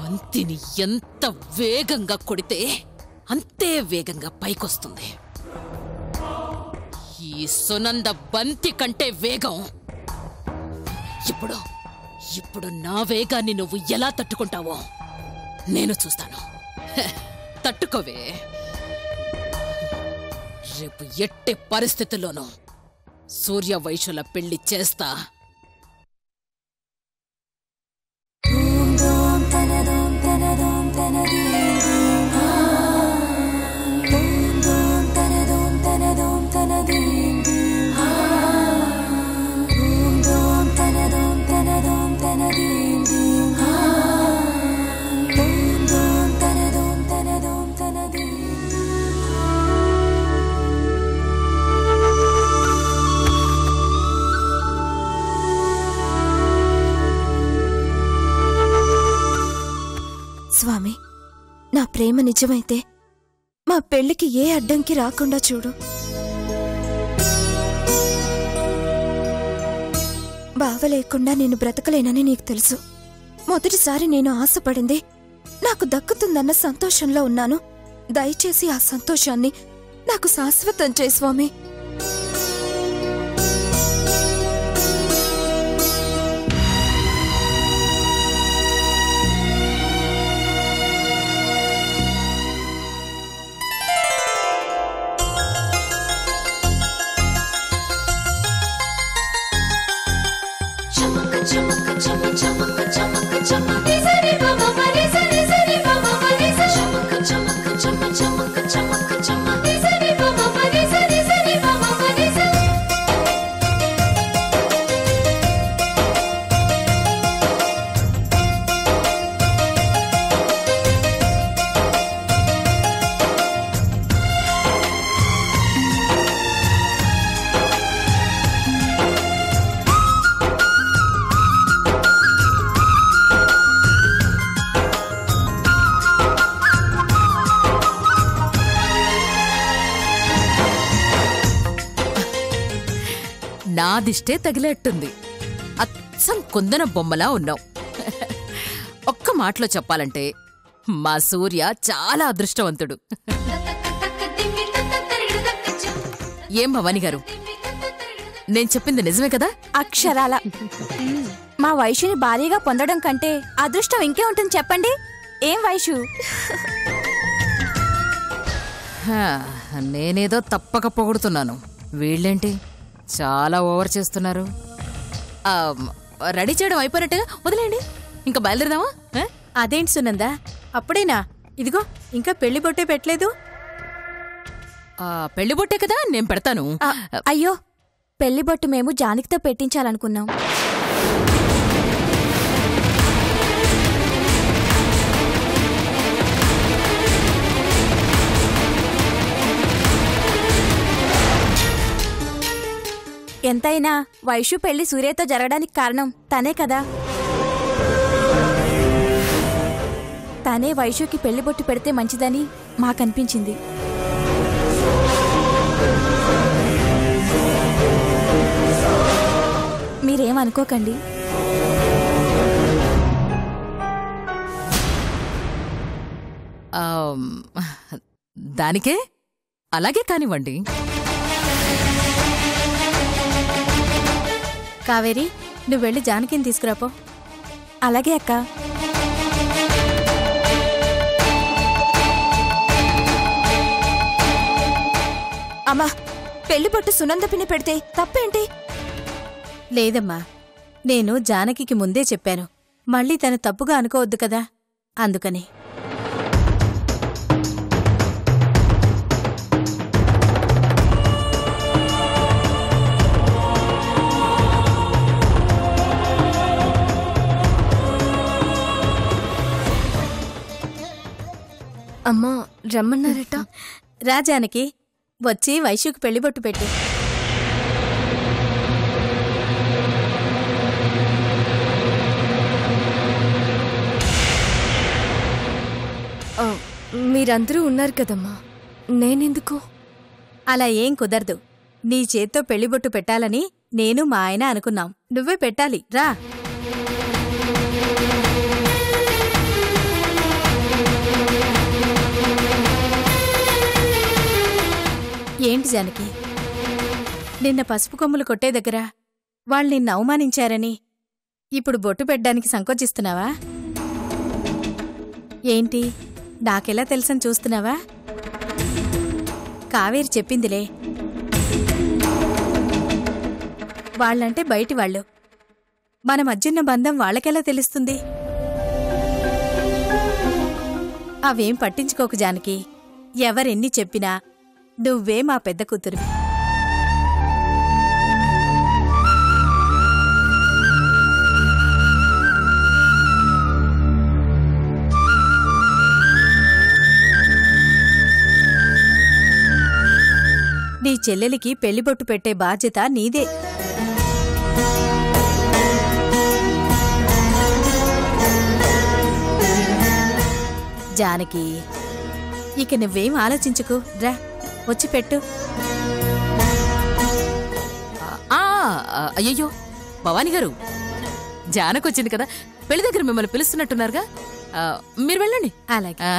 బంతిని ఎంత వేగంగా కొడితే అంతే వేగంగా పైకొస్తుంది. ఈ సునంద బంతి కంటే వేగం. ఇప్పుడు నా వేగాన్ని నువ్వు ఎలా తట్టుకుంటావో నేను చూస్తాను. తట్టుకోవే. రేపు ఎట్టి పరిస్థితుల్లోనూ సూర్యవైశ్యుల పెళ్లి చేస్తా. స్వామి, నా ప్రేమ నిజమైతే మా పెళ్లికి ఏ అడ్డంకి రాకుండా చూడు. బావ లేకుండా నేను బ్రతకలేనని నీకు తెలుసు. మొదటిసారి నేను ఆశపడింది నాకు దక్కుతుందన్న సంతోషంలో ఉన్నాను. దయచేసి ఆ సంతోషాన్ని నాకు శాశ్వతం చేయి స్వామి. నాదిష్టే తగిలేట్టుంది. అచ్చం కుందన బొమ్మలా ఉన్నావు. ఒక్క మాటలో చెప్పాలంటే మా సూర్య చాలా అదృష్టవంతుడు. ఏం భవాని గారు, నేను చెప్పింది నిజమే కదా? అక్షరాల. మా వైశ్యుని భారీగా పొందడం కంటే అదృష్టం ఇంకే ఉంటుంది చెప్పండి. ఏం వైశ్యు? నేనేదో తప్పక పొగుడుతున్నాను, వీళ్ళేంటి చాలా ఓవర్ చేస్తున్నారు. రెడీ చేయడం అయిపోయినట్టుగా వదిలేండి, ఇంకా బయలుదేరదామా? అదేంటి సునందా, అప్పుడేనా? ఇదిగో ఇంకా పెళ్లి బొట్టే పెట్టలేదు. పెళ్లి బొట్టే కదా, నేను పెడతాను. అయ్యో, పెళ్లి బొట్టు మేము జానకితో పెట్టించాలనుకున్నాం. ఎంతైనా వైశ్యు పెళ్లి సూర్యతో జరగడానికి కారణం తనే కదా. తనే వైశ్యుకి పెళ్లి బొట్టు పెడితే మంచిదని మాకనిపించింది. మీరేమనుకోకండి. దానికే అలాగే కానివ్వండి. కావేరి, నువ్వు వెళ్ళి జానకిని తీసుకురాపో. అలాగే అక్క. అమ్మా, పెళ్లి బొట్టు సునంద పిన్ని పెడితే తప్పేంటి? లేదమ్మా, నేను జానకికి ముందే చెప్పాను. మళ్ళీ తను తప్పుగా అనుకోవద్దు కదా, అందుకని. అమ్మా రమ్మన్నారట. రా జానకి, వచ్చి వైశ్యుకు పెళ్లిబొట్టు పెట్టు. మీరందరూ ఉన్నారు కదమ్మా, నేనెందుకు? అలా ఏం కుదరదు. నీ చేత్తో పెళ్లిబొట్టు పెట్టాలని నేను మా ఆయన అనుకున్నాం. నువ్వే పెట్టాలి, రా. జానకి. నిన్న పసుపు కొమ్ములు కొట్టే దగ్గర వాళ్ళు నిన్ను అవమానించారని ఇప్పుడు బొట్టు పెట్టడానికి సంకోచిస్తున్నావా? ఏంటి, నాకెలా తెలుసని చూస్తున్నావా? కావేరి చెప్పిందిలే. వాళ్ళంటే బయటి వాళ్ళు. మన మధ్యున్న బంధం వాళ్ళకెలా తెలుస్తుంది? అవేం పట్టించుకోకు జానకి. ఎవరెన్ని చెప్పినా నువ్వే మా పెద్ద కూతురువి. నీ చెల్లెలికి పెళ్లిబొట్టు పెట్టే బాధ్యత నీదే. జానకి, ఇక నువ్వేం ఆలోచించుకు. రా, వచ్చి పెట్టు. అయ్యయ్యో భవానీ గారు, జానకొచ్చింది కదా, పెళ్లి దగ్గర మిమ్మల్ని పిలుస్తున్నట్టున్నారుగా. మీరు వెళ్ళండి. అలాగే.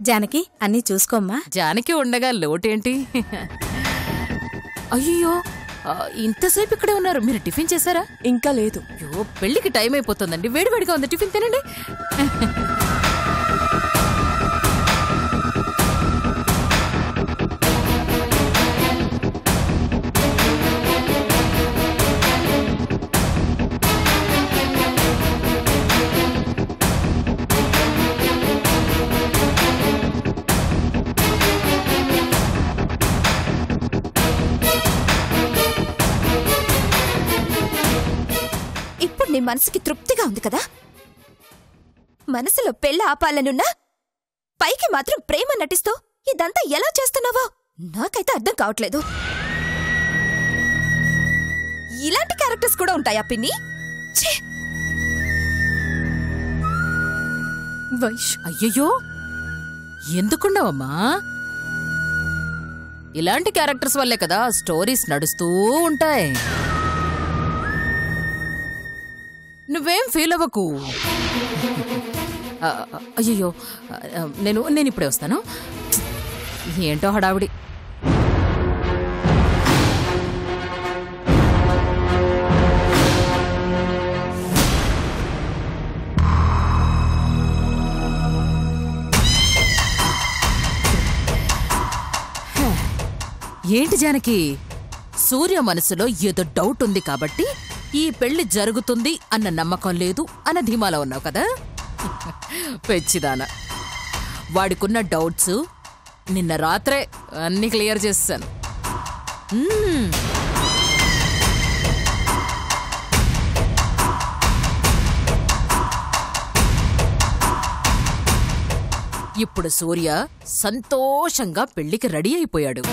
జానకి, అన్నీ చూసుకోమ్మా. జానకి ఉండగా లోటేంటి? అయ్యో, ఇంతసేపు ఇక్కడే ఉన్నారు. మీరు టిఫిన్ చేశారా? ఇంకా లేదు. అయ్యో, పెళ్లికి టైం అయిపోతుందండి. వేడివేడిగా ఉంది, టిఫిన్ తినండి. నీ మనసుకి తృప్తిగా ఉంది కదా? మనసులో పెళ్ళి ఆపాలనున్నా పైకి మాత్రం ప్రేమ నటిస్తూ ఇదంతా ఎలా చేస్తున్నావో నాకైతే అర్థం కావట్లేదు. ఇలాంటి క్యారెక్టర్స్ కూడా ఉంటాయా పిన్ని? అయ్యయ్యో, ఎందుకున్నావమ్మా? ఇలాంటి క్యారెక్టర్స్ వల్లే కదా స్టోరీస్ నడుస్తూ ఉంటాయి. నువ్వేం ఫీల్ అవ్వకు. అయ్యయ్యో, నేను ఇప్పుడే వస్తాను. ఏంటో హడావిడి. ఏంటి జానకి, సూర్య మనసులో ఏదో డౌట్ ఉంది కాబట్టి ఈ పెళ్లి జరుగుతుంది అన్న నమ్మకం లేదు అన్న ధీమాలో ఉన్నావు కదా. పెచ్చిదాన, వాడికున్న డౌట్స్ నిన్న రాత్రే అన్ని క్లియర్ చేస్తాను. ఇప్పుడు సూర్య సంతోషంగా పెళ్లికి రెడీ అయిపోయాడు.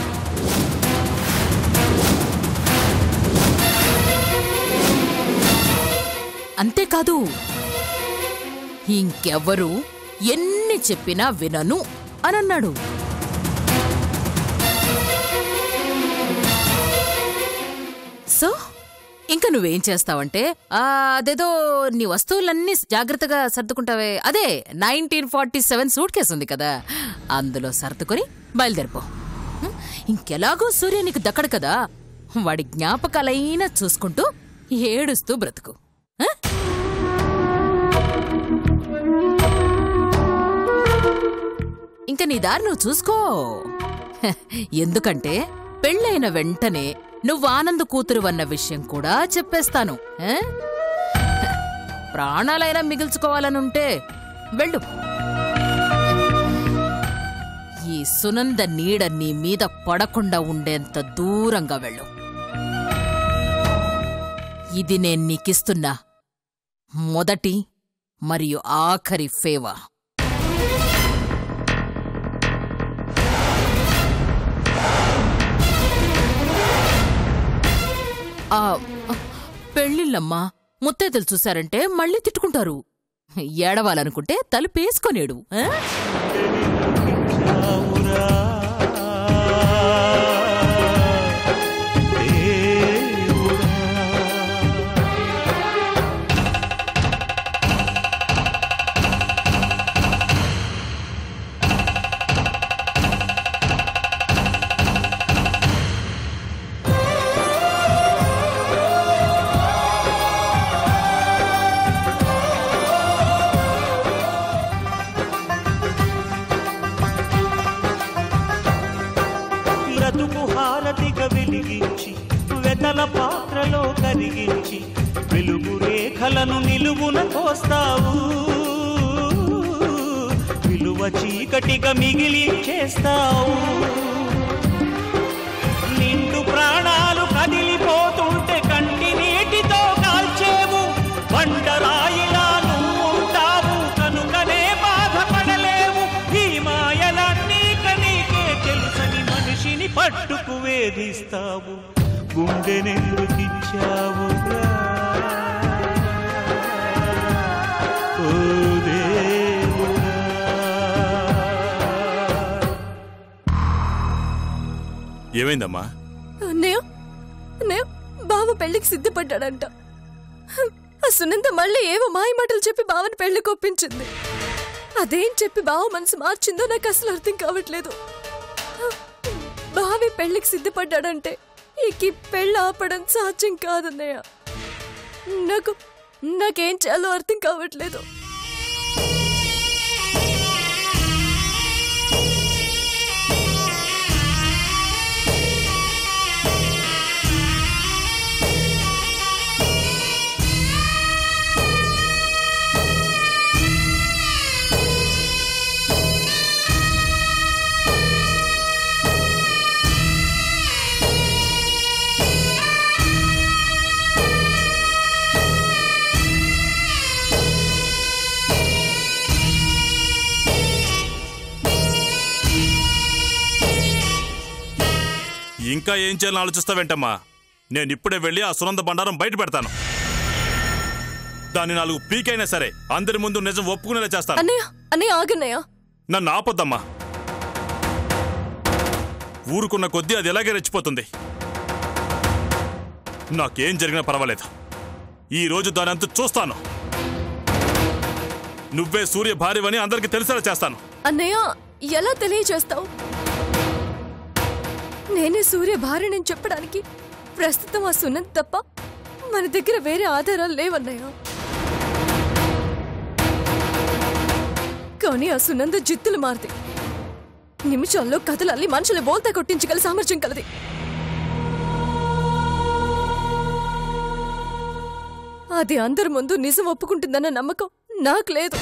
అంతేకాదు, ఇంకెవ్వరూ ఎన్ని చెప్పినా వినను అనన్నాడు. సో ఇంకా నువ్వేం చేస్తావంటే, అదేదో నీ వస్తువులన్నీ జాగ్రత్తగా సర్దుకుంటావే, అదే 1947 సూట్ కేసు ఉంది కదా, అందులో సర్దుకొని బయలుదేరిపో. ఇంకెలాగో సూర్య నీకు దక్కడు కదా, వాడి జ్ఞాపకాలైనా చూసుకుంటూ ఏడుస్తూ బ్రతుకు. ఇంక నీ దారి నువ్వు చూసుకో. ఎందుకంటే పెళ్ళైన వెంటనే నువ్వు ఆనంద్ కూతురువన్న విషయం కూడా చెప్పేస్తాను. ప్రాణాలైనా మిగిల్చుకోవాలనుంటే వెళ్ళు. ఈ సునంద నీడ నీ మీద పడకుండా ఉండేంత దూరంగా వెళ్ళు. ఇది నేను నీకిస్తున్నా మొదటి మరియు ఆఖరి ఫేవర్. పెళ్ళిళ్ళమ్మా, ముత్తైదులు చూశారంటే మళ్ళీ తిట్టుకుంటారు. ఏడవాలనుకుంటే తలుపేసుకొనేడు. కరిగించి వెలుగు రేఖలను నిలువున కోస్తావు, విలువ చీకటిగా మిగిలించేస్తావు. నిండు ప్రాణాలు కదిలిపోతుంటే కంటి నీటితో కాల్చేవు, బండరాయిలా నువ్వుంటావు కనుకనే బాధపడలేవు. ఈ మాయలన్నీ కనీకే తెలుసని మనిషిని పట్టుకు వేధిస్తావు, గుండెనెందుకిచ్చావురా ఓ దేవుడా. ఏమైందమ్మా? అన్నయ్య బావ పెళ్లికి సిద్ధపడ్డాడంట. ఆ సునంద మళ్ళీ ఏవో మాయ మాటలు చెప్పి బావని పెళ్లి కొప్పించింది. అదేం చెప్పి బావ మనసు మార్చిందో నాకు అసలు అర్థం కావట్లేదు. బావి పెళ్లికి సిద్ధపడ్డాడంటే ఈ పెళ్ళి ఆపడం సాధ్యం కాదన్నయ్య. నాకేం చేయాలో అర్థం కావట్లేదు. ఇంకా ఏం చేయాలని ఆలోచిస్తావేంటమ్మా? నేను ఇప్పుడే వెళ్ళి ఆ సునంద బండారం బయట పెడతాను. దాన్ని 4 పీకైనా సరే అందరి ముందు నిజం ఒప్పుకునేలా చేస్తాను. అన్నయ్య ఆగన్నయ్య, నన్ను ఆపొద్దమ్మా. ఊరుకున్న కొద్దీ అది ఎలాగే రెచ్చిపోతుంది. నాకేం జరిగినా పర్వాలేదు, ఈ రోజు దాని అంతా చూస్తాను. నువ్వే సూర్య భార్యవని అందరికి తెలిసేలా చేస్తాను. అన్నయ్య ఎలా తెలియచేస్తావు? నేనే సూర్య భార్యని చెప్పడానికి ప్రస్తుతం ఆ సునంద్ తప్ప మన దగ్గర వేరే ఆధారాలు లేవన్నయ్య. కానీ ఆ సునంద జిత్తులు మారుతాయి. నిమిషాల్లో కథలు అల్లి మనుషులు బోల్తా కొట్టించగల సామర్థ్యం కలది. అది అందరి ముందు నిజం ఒప్పుకుంటుందన్న నమ్మకం నాకు లేదు.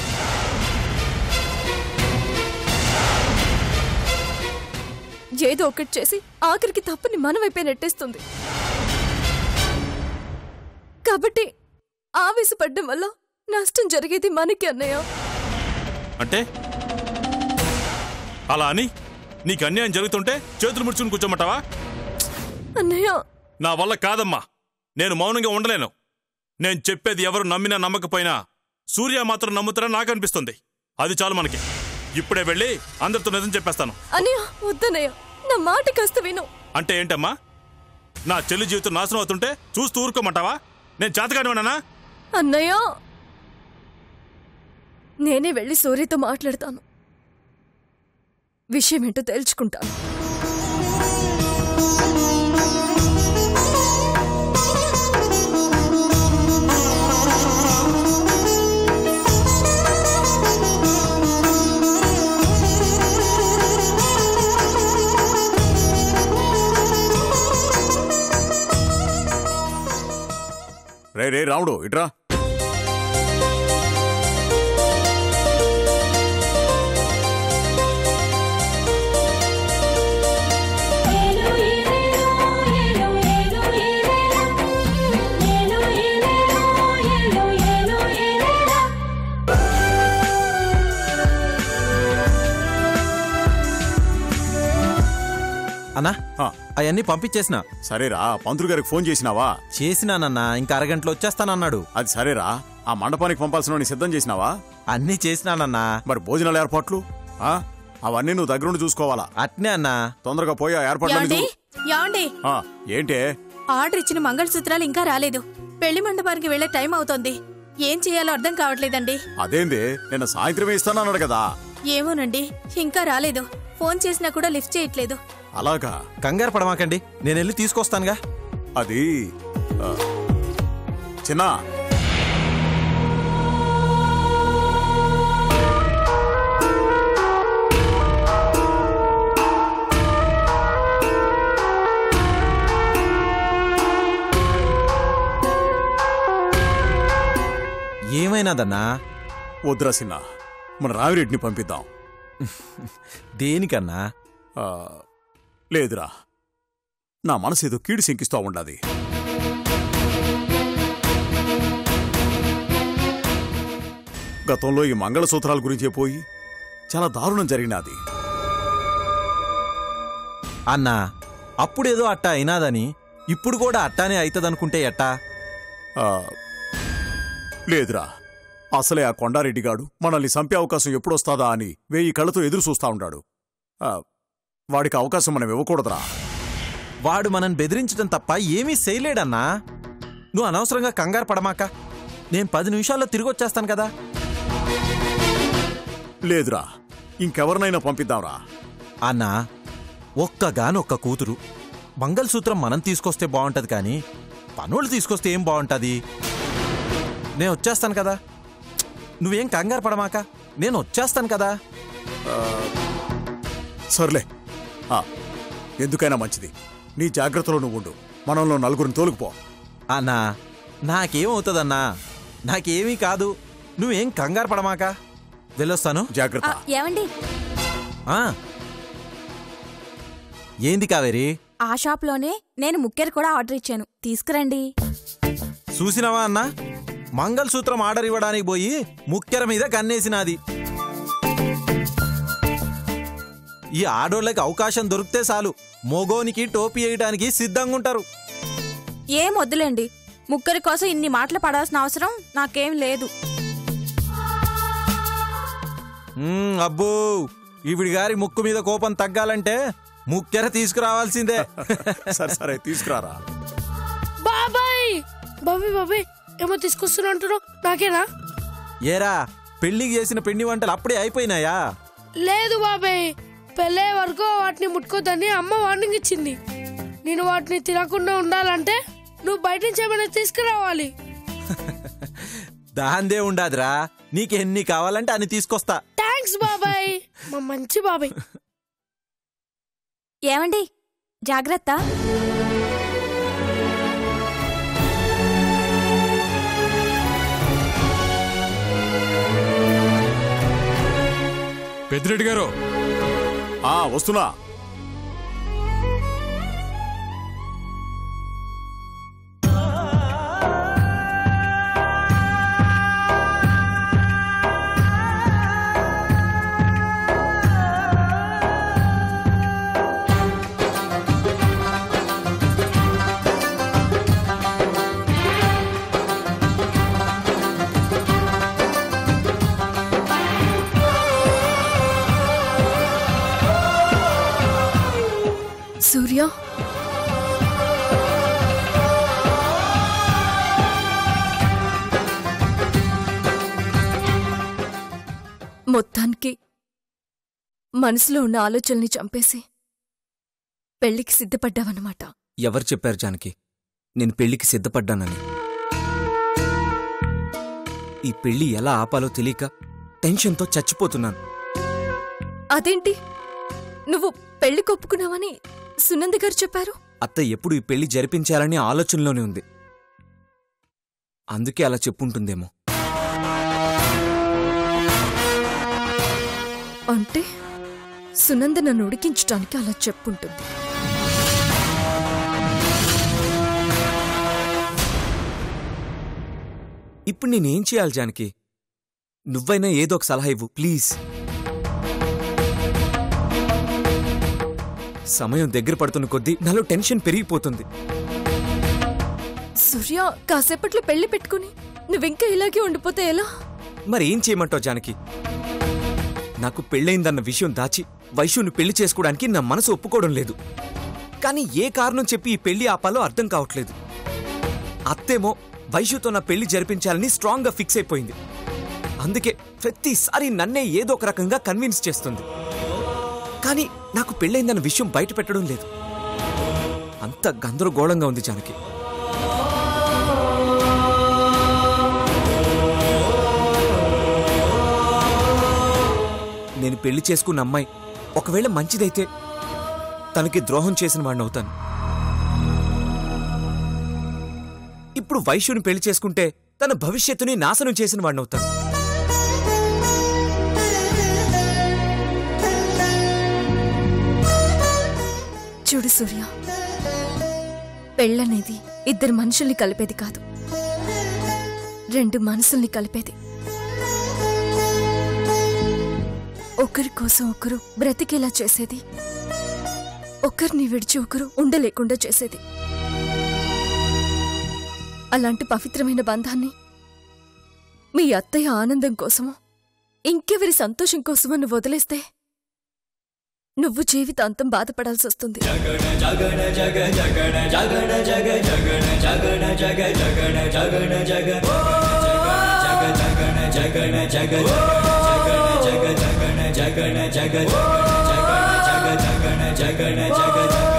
ఏదో ఒకటి చేసి ఆఖరికి తప్పుని మన వైపే నెట్టేస్తుంది. కాబట్టి ఆవేశపడ్డం వల్ల నష్టం జరిగేది మనకి అన్నయ్య. అంటే అలా అని నీకు అన్యాయం జరుగుతుంటే చేతులు ముడుచుకుని కూర్చోమంటావా? అన్నయ్య నా వల్ల కాదమ్మా, నేను మౌనంగా ఉండలేను. నేను చెప్పేది ఎవరు నమ్మినా నమ్మకపోయినా సూర్య మాత్రం నమ్ముతారని నాకు అనిపిస్తుంది. అది చాలు మనకి. ఇప్పుడే వెళ్ళి అందరితో నిజం చెప్పేస్తాను. అన్నయ్య వద్దన్నయ్య, నా మాట కాస్త విను. అంటే ఏంటమ్మా? నా చెల్లి జీవితం నాశనం అవుతుంటే చూస్తూ ఊరుకోమంటావా? నేను చేతగానివానా? అన్నయ్య నేనే వెళ్ళి సూర్యతో మాట్లాడతాను, విషయం ఏంటో తేల్చుకుంటాను. రే రాముడు ఇట్రా. అన్నా అవన్నీ పంపించేసినా. సరేరా, పంతులు గారికి ఫోన్ చేసినావా? చేసినానన్నా, ఇంకా అరగంటలో వచ్చేస్తానన్నాడు. అది సరేరా, ఆ మండపానికి పంపాల్సిన సిద్ధం చేసినావా? అన్నీ చేసినానన్నా. మరి భోజనాల ఏర్పాట్లు అవన్నీ నువ్వు దగ్గరుండి చూసుకోవాలా? అట్నే అన్నా. తొందరగా పోయి ఆ ఏర్పాట్లు. ఏంటే? ఆర్డర్ ఇచ్చిన మంగళసూత్రాలు ఇంకా రాలేదు. పెళ్లి మండపానికి వెళ్లే టైం అవుతోంది. ఏం చేయాలో అర్థం కావట్లేదండి. అదేంది, నిన్న సాయంత్రమే ఇస్తానన్నాడు కదా. ఏమోనండి, ఇంకా రాలేదు. ఫోన్ చేసినా కూడా లిఫ్ట్ చేయట్లేదు. అలాగా? కంగారు పడమాకండి, నేను వెళ్ళి తీసుకొస్తానుగా. అది చిన్న అయినాదన్నా? వద్దురా సిన్న, మన రామిరెడ్డిని పంపిద్దాం. దేనికన్నా? లేదురా, నా మనసు ఏదో కీడు శంకిస్తూ ఉండాది. గతంలో ఈ మంగళసూత్రాల గురించే పోయి చాలా దారుణం జరిగినది. అన్నా, అప్పుడేదో అట్టా అయినాదని ఇప్పుడు కూడా అట్టానే అయితదనుకుంటే ఎట్టా? లేదురా, అసలే ఆ కొండారెడ్డిగాడు మనల్ని చంపే అవకాశం ఎప్పుడొస్తాదా అని 1000 కళ్ళతో ఎదురు చూస్తా ఉన్నాడు. వాడికి అవకాశం మనం ఇవ్వకూడదురా. వాడు మనం బెదిరించడం తప్ప ఏమీ చేయలేడన్నా. నువ్వు అనవసరంగా కంగారు పడమాక. నేను 10 నిమిషాల్లో తిరిగొచ్చేస్తాను కదా. లేదురా, ఇంకెవరినైనా పంపిద్దాంరా. అన్నా, ఒక్కగానొక్క కూతురు. మంగళసూత్రం మనం తీసుకొస్తే బాగుంటది కానీ పనులు తీసుకొస్తే ఏం బాగుంటది? నేను వచ్చేస్తాను కదా. నువ్వేం కంగారు పడమాక, నేను వచ్చేస్తాను కదా. సర్లే, ఎందుకైనా మంచిది. నీ జాగ్రత్తలో నువ్వు ఉండు. మనలో 4 తోలుకుపో. అన్నా, నాకేమవుతుందన్నా? నాకేమీ కాదు. నువ్వేం కంగారు పడమాక. వెళ్ళొస్తాను. జాగ్రత్త. ఏమండి, ఏంది కావేరి? ఆ షాప్లోనే నేను ముక్కెర కూడా ఆర్డర్ ఇచ్చాను, తీసుకురండి. చూసినావా అన్నా? మంగళసూత్రం ఆర్డర్ ఇవ్వడానికి పోయి ముక్కెర మీద కన్నేసినాది. ఈ ఆడోళ్ళకి అవకాశం దొరికితే చాలు మోగోనికి టోపీ వేయడానికి సిద్ధంగా ఉంటారు. ఏం వద్దులేండి, ముక్కరి కోసం ఇన్ని మాటలు పడాల్సిన అవసరం నాకేం లేదు. అబ్బో, ఈవిడి గారి ముక్కు మీద కోపం తగ్గాలంటే ముక్కెర తీసుకురావాల్సిందే. సరే సరే, తీసుకురారా. బాబాయ్ బాబాయ్ బాబాయ్ ఏమో తీసుకొస్తున్నా అంటున్నావు, నాకేనా? ఏరా, పెళ్లికి చేసిన పిండి వంటలు అప్పుడే అయిపోయినాయా? లేదు బాబాయ్, పెళ్ళే వరకు వాటిని ముట్టుకోద్దని అమ్మ వార్నింగ్ ఇచ్చింది. నేను వాటిని తినకుండా ఉండాలంటే నువ్వు బయట నుంచి ఏమైనా తీసుకురావాలి. దాందే ఉండాదిరా, నీకెన్ని కావాలంటే అన్ని తీసుకొస్తా. థ్యాంక్స్ బాబాయ్, మా మంచి బాబాయ్. ఏమండి, జాగ్రత్త. పెద్దిరెడ్డి గారు. వస్తున్నా. సూర్య, మొత్తానికి మనసులో ఉన్న ఆలోచనల్ని చంపేసి పెళ్లికి సిద్ధపడ్డావన్నమాట. ఎవరు చెప్పారు జానకి నేను పెళ్లికి సిద్ధపడ్డానని? ఈ పెళ్లి ఎలా ఆపాలో తెలియక టెన్షన్తో చచ్చిపోతున్నాను. అదేంటి, నువ్వు పెళ్లి కొప్పుకున్నావని సునంద గారు చెప్పారు? అత్త ఎప్పుడు ఈ పెళ్లి జరిపించాలని ఆలోచనలోనే ఉంది, అందుకే అలా చెప్పుంటుందేమో. అంటే సునంద నన్ను ఉడికించడానికి అలా చెప్పుంటుంది. ఇప్పుడు నేనేం చేయాలి జానకి? నువ్వైనా ఏదో ఒక సలహా ఇవ్వు ప్లీజ్. సమయం దగ్గర పడుతున్న కొద్దీ నాలో టెన్షన్ పెరిగిపోతుంది. సూర్య, కాసేపట్లో పెళ్లి పెట్టుకుని నువ్వింకా ఇలాగే ఉండిపోతే ఎలా? మరి ఏం చేయమంటావు జానకి? నాకు పెళ్ళయిందన్న విషయం దాచి వైశ్యుని పెళ్లి చేసుకోవడానికి నా మనసు ఒప్పుకోవడం లేదు. కానీ ఏ కారణం చెప్పి ఈ పెళ్లి ఆపాలో అర్థం కావట్లేదు. అత్తేమో వైశ్యుతో నా పెళ్లి జరిపించాలని స్ట్రాంగ్గా ఫిక్స్ అయిపోయింది. అందుకే ప్రతిసారి నన్నే ఏదో ఒక రకంగా కన్విన్స్ చేస్తుంది. కానీ నాకు పెళ్ళైందన్న విషయం బయట పెట్టడం లేదు. అంత గందరగోళంగా ఉంది జానకి. నేను పెళ్లి చేసుకున్న అమ్మాయి ఒకవేళ మంచిదైతే తనకి ద్రోహం చేసిన వాడిని అవుతాను. ఇప్పుడు వైశ్యుని పెళ్లి చేసుకుంటే తన భవిష్యత్తుని నాశనం చేసిన వాడినవుతాను. చూడు సూర్య, పెళ్ళనేది ఇద్దరు మనుషుల్ని కలిపేది కాదు, రెండు మనసుల్ని కలిపేది. ఒకరి కోసం ఒకరు బ్రతికేలా చేసేది, ఒకరిని విడిచి ఒకరు ఉండలేకుండా చేసేది. అలాంటి పవిత్రమైన బంధాన్ని మీ అత్తయ్య ఆనందం కోసమో ఇంకెవరి సంతోషం కోసమో నువ్వు వదిలేస్తే నువ్వు జీవితాంతం బాధపడాల్సి వస్తుంది. జగణ